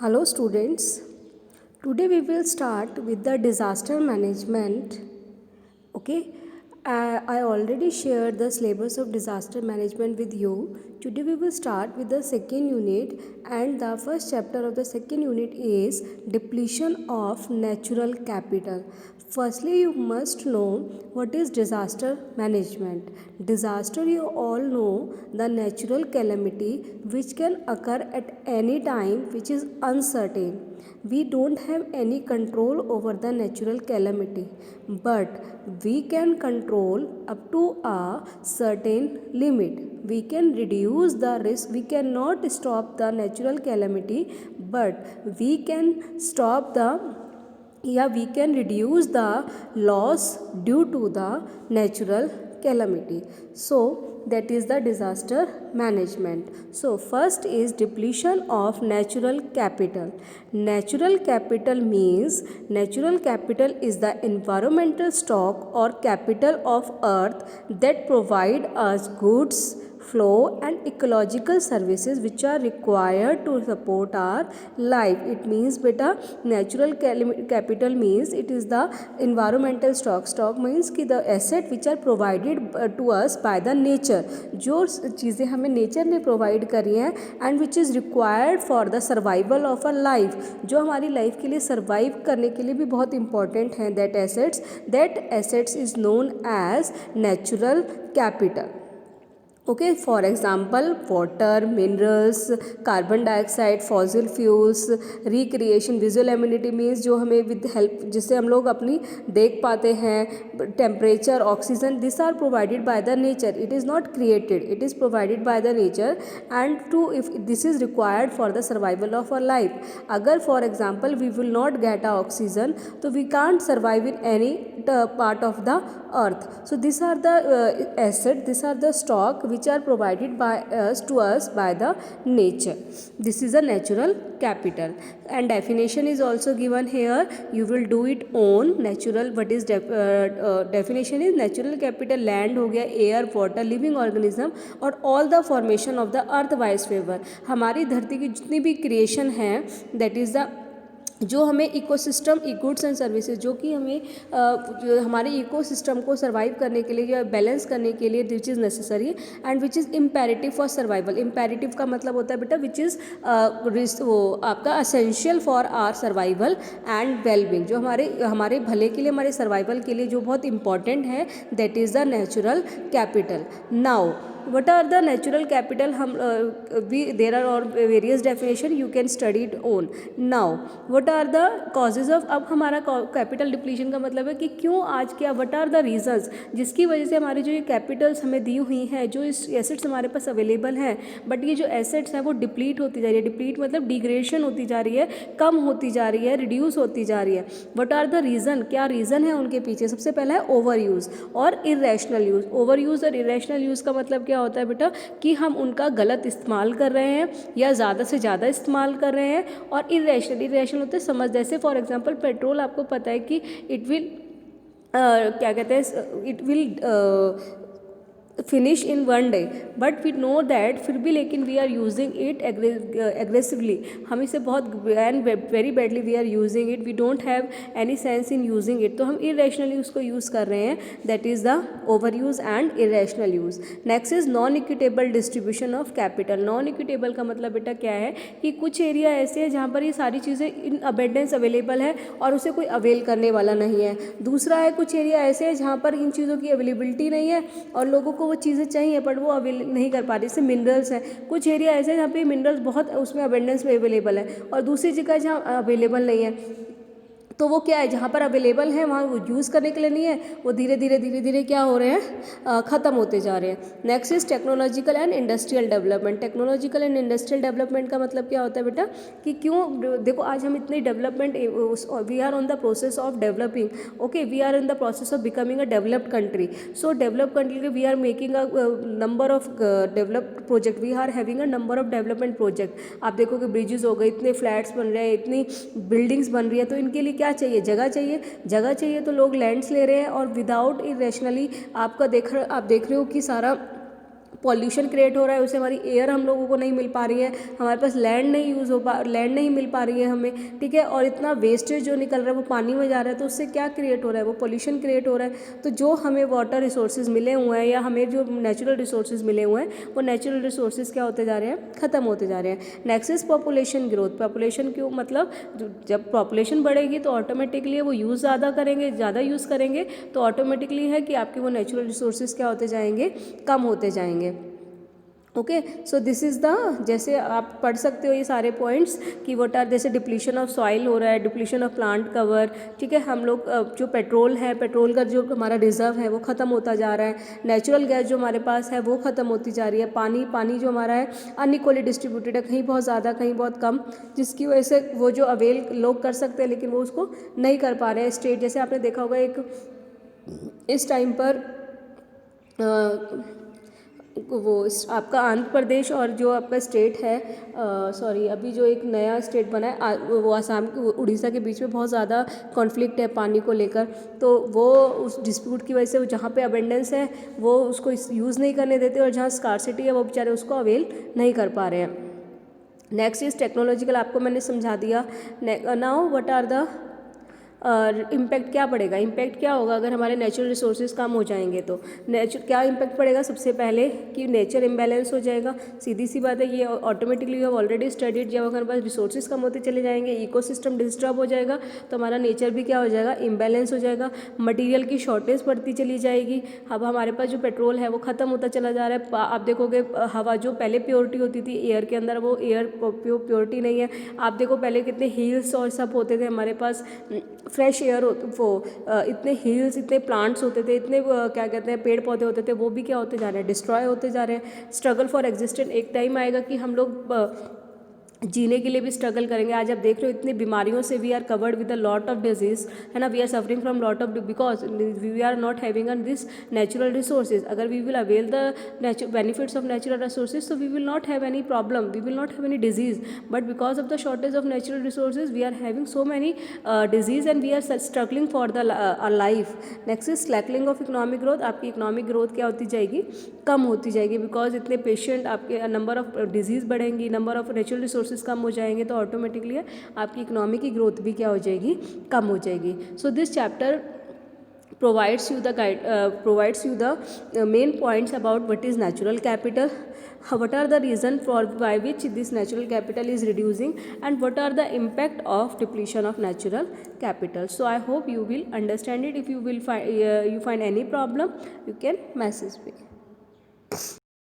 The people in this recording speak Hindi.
Hello students, today we will start with the disaster management. Okay, I already shared the syllabus of disaster management with you. Today we will start with the second unit, and the first chapter of the second unit is depletion of natural capital. Firstly, you must know what is disaster management. Disaster, you all know, the natural calamity which can occur at any time, which is uncertain. We don't have any control over the natural calamity, but we can control up to a certain limit. We can reduce the risk. We cannot stop the natural calamity, but we can stop we can reduce the loss due to the natural calamity. So that is the disaster management. So first is depletion of natural capital. Natural capital means natural capital is the environmental stock or capital of earth that provide us goods, flow and ecological services which are required to support our life. It means beta natural capital means it is the environmental stock means कि the asset which are provided to us by the nature, जो चीज़ें हमें नेचर ने प्रोवाइड करी हैं and which is required for the survival of a life, जो हमारी लाइफ के लिए सर्वाइव करने के लिए भी बहुत इंपॉर्टेंट हैं. That assets is known as natural capital. Okay, for example water, minerals, carbon dioxide, fossil fuels, recreation, visual immunity means जो हमें विद हेल्प जिससे हम लोग अपनी देख पाते हैं, temperature, oxygen, this are provided by the nature. It is not created, it is provided by the nature and to if this is required for the survival of a life. अगर for example we will not get a oxygen तो we can't survive in any part of the earth. So these are the assets, these are the stock which are provided by us to us by the nature. This is a natural capital and definition is also given here. You will do it on natural. What is definition is natural capital land हो गया, air, water, living organism और all the formation of the earth vice favor. हमारी धरती की जितनी भी क्रिएशन है that is the जो हमें इकोसिस्टम, गुड्स एंड सर्विसेज जो कि हमें जो हमारे इकोसिस्टम को सर्वाइव करने के लिए या बैलेंस करने के लिए which is necessary and which is imperative for survival. Imperative का मतलब होता है बेटा विच इज़ वो आपका essential for our survival and wellbeing, जो हमारे भले के लिए, हमारे सर्वाइवल के लिए जो बहुत इंपॉर्टेंट है, that is the natural capital. Now what are the natural capital? हम there are और various definition you can study it on. Now what are the causes of, अब हमारा capital depletion का मतलब है कि क्यों आज क्या, what are the reasons जिसकी वजह से हमारी जो ये कैपिटल्स हमें दी हुई हैं, जो इस एसेट्स हमारे पास अवेलेबल हैं, बट ये जो एसेट्स हैं वो डिप्लीट होती जा रही है. डिप्लीट मतलब डिग्रेडेशन होती जा रही है, कम होती जा रही है, रिड्यूस होती जा रही है. वट आर द रीज़न, क्या रीज़न है उनके पीछे? सबसे पहला है ओवर यूज़ और इरेशनल यूज़. ओवर यूज़ और इरेशनल यूज़ का मतलब क्या होता है बेटा कि हम उनका गलत इस्तेमाल कर रहे हैं या ज़्यादा से ज़्यादा इस्तेमाल कर रहे हैं. और इरेशनल होते हैं समझ. जैसे फॉर एग्जांपल पेट्रोल, आपको पता है कि इट विल क्या कहते हैं, it will finish in one day, but we know that फिर भी लेकिन we are using it aggressively. हम इसे बहुत and very badly we are using it. We don't have any sense in using it, तो हम इरेशनली उसको यूज़ कर रहे हैं. That is the over use and irrational use. Next is non equitable distribution of capital. Non equitable का मतलब बेटा क्या है कि कुछ एरिया ऐसे है जहाँ पर ये सारी चीज़ें इन अबेंडेंस अवेलेबल है और उसे कोई अवेल करने वाला नहीं है. दूसरा है कुछ एरिया ऐसे है जहाँ पर इन चीज़ों की अवेलेबिलिटी नहीं है और लोगों को वो चीज़ें चाहिए बट वो अवेल नहीं कर पा रही. जैसे मिनरल्स हैं, कुछ एरिया ऐसे हैं जहाँ पे मिनरल्स बहुत उसमें अबेंडेंस में अवेलेबल है और दूसरी जगह जहाँ अवेलेबल नहीं है. तो वो क्या है, जहाँ पर अवेलेबल है वहाँ वो यूज़ करने के लिए नहीं है, वो धीरे धीरे क्या हो रहे हैं, ख़त्म होते जा रहे हैं. Next is technological and industrial development. Technological and industrial development का मतलब क्या होता है बेटा कि क्यों देखो आज हम इतनी development, we are on the process of developing. Okay, we are in the process of becoming a developed country. So develop country we are making a number of developed project. We are having a number of development project. आप देखो कि ब्रिजेस हो गए, इतने फ्लैट्स बन रहे हैं, इतनी बिल्डिंग्स बन रही है, तो इनके लिए क्या चाहिए, जगह चाहिए तो लोग लैंड्स ले रहे हैं और विदाउट इरेशनली आप देख रहे हो कि सारा पॉल्यूशन क्रिएट हो रहा है, उससे हमारी एयर हम लोगों को नहीं मिल पा रही है, हमारे पास लैंड नहीं मिल पा रही है हमें, ठीक है। और इतना वेस्टेज जो निकल रहा है वो पानी में जा रहा है, तो उससे क्या क्रिएट हो रहा है, वो पॉल्यूशन क्रिएट हो रहा है। तो जो हमें वाटर रिसोर्सेज मिले हुए हैं या हमें जो नेचुरल रिसोर्सेज मिले हुए हैं, वो नेचुरल रिसोर्सेज क्या होते जा रहे हैं, ख़त्म होते जा रहे हैं। Next is population growth. Population क्यों, मतलब जब पॉपुलेशन बढ़ेगी तो ऑटोमेटिकली वो यूज़ ज़्यादा करेंगे, ज़्यादा यूज़ करेंगे तो ऑटोमेटिकली है कि आपके वो नेचुरल रिसोर्सेज क्या होते जाएंगे, कम होते जाएंगे। Okay, so this is the, जैसे आप पढ़ सकते हो ये सारे पॉइंट्स कि व्हाट आर, जैसे डिप्लीशन ऑफ सॉइल हो रहा है, डिप्लीशन ऑफ प्लांट कवर, ठीक है। हम लोग जो पेट्रोल है, पेट्रोल का जो हमारा रिजर्व है वो ख़त्म होता जा रहा है, नेचुरल गैस जो हमारे पास है वो ख़त्म होती जा रही है, पानी जो हमारा है अनइक्वली डिस्ट्रीब्यूटेड है, कहीं बहुत ज़्यादा कहीं बहुत कम, जिसकी वजह से वो जो अवेल लोग कर सकते हैं लेकिन वो उसको नहीं कर पा रहे हैं। स्टेट, जैसे आपने देखा होगा एक इस टाइम पर वो आपका आंध्र प्रदेश और जो आपका स्टेट है, सॉरी अभी जो एक नया स्टेट बना है वो आसाम उड़ीसा के बीच में बहुत ज़्यादा कॉन्फ्लिक्ट है पानी को लेकर। तो वो उस डिस्प्यूट की वजह से जहाँ पे अबेंडेंस है वो उसको यूज़ नहीं करने देते, और जहाँ स्कार्सिटी है वो बेचारे उसको अवेल नहीं कर पा रहे हैं। नेक्स्ट इज टेक्नोलॉजिकल, आपको मैंने समझा दिया। Now what are the impact क्या पड़ेगा, इम्पैक्ट क्या होगा अगर हमारे नेचुरल रिसोर्सेज कम हो जाएंगे तो क्या इम्पैक्ट पड़ेगा, सबसे पहले कि नेचर इम्बैलेंस हो जाएगा। सीधी सी बात है, ये automatically we have already studied, जब हमारे पास रिसोर्सेज कम होते चले जाएंगे, इकोसिस्टम डिस्टर्ब हो जाएगा, तो हमारा नेचर भी क्या हो जाएगा, इम्बैलेंस हो जाएगा। मटीरियल की शॉर्टेज बढ़ती चली जाएगी। अब हमारे पास जो पेट्रोल है वो ख़त्म होता चला जा रहा है। आप देखोगे हवा जो पहले प्योरिटी होती थी एयर के अंदर, वो एयर प्योरिटी नहीं है। आप देखो पहले कितने हिल्स और सब होते थे हमारे पास, फ्रेश एयर वो इतने हिल्स, इतने प्लांट्स होते थे, इतने क्या कहते हैं पेड़ पौधे होते थे, वो भी क्या होते जा रहे हैं, डिस्ट्रॉय होते जा रहे हैं। स्ट्रगल फॉर एग्जिस्टेंस, एक टाइम आएगा कि हम लोग जीने के लिए भी स्ट्रगल करेंगे। आज आप देख रहे हो इतनी बीमारियों से we are covered with a lot of disease, है ना, we are suffering from lot of, because we are not having an this natural resources. अगर we will avail the benefits of natural resources, तो we will not have any problem, we will not have any disease, but because of the shortage of natural resources we are having so many disease and we are struggling for the life. Next is slackening of economic growth. आपकी इकोनॉमिक ग्रोथ क्या होती जाएगी, कम होती जाएगी, बिकॉज इतने पेशेंट, आपके नंबर ऑफ डिजीज बढ़ेंगी, नंबर ऑफ नेचुरल रिसोर्सेज कम हो जाएंगे, तो ऑटोमेटिकली आपकी इकोनॉमी की ग्रोथ भी क्या हो जाएगी, कम हो जाएगी। So this chapter provides you the main points about what is natural capital, what are the reason for by which this natural capital is reducing, and what are the impact of depletion of natural capital. So I hope you will understand it. If you will find any problem, you can message me.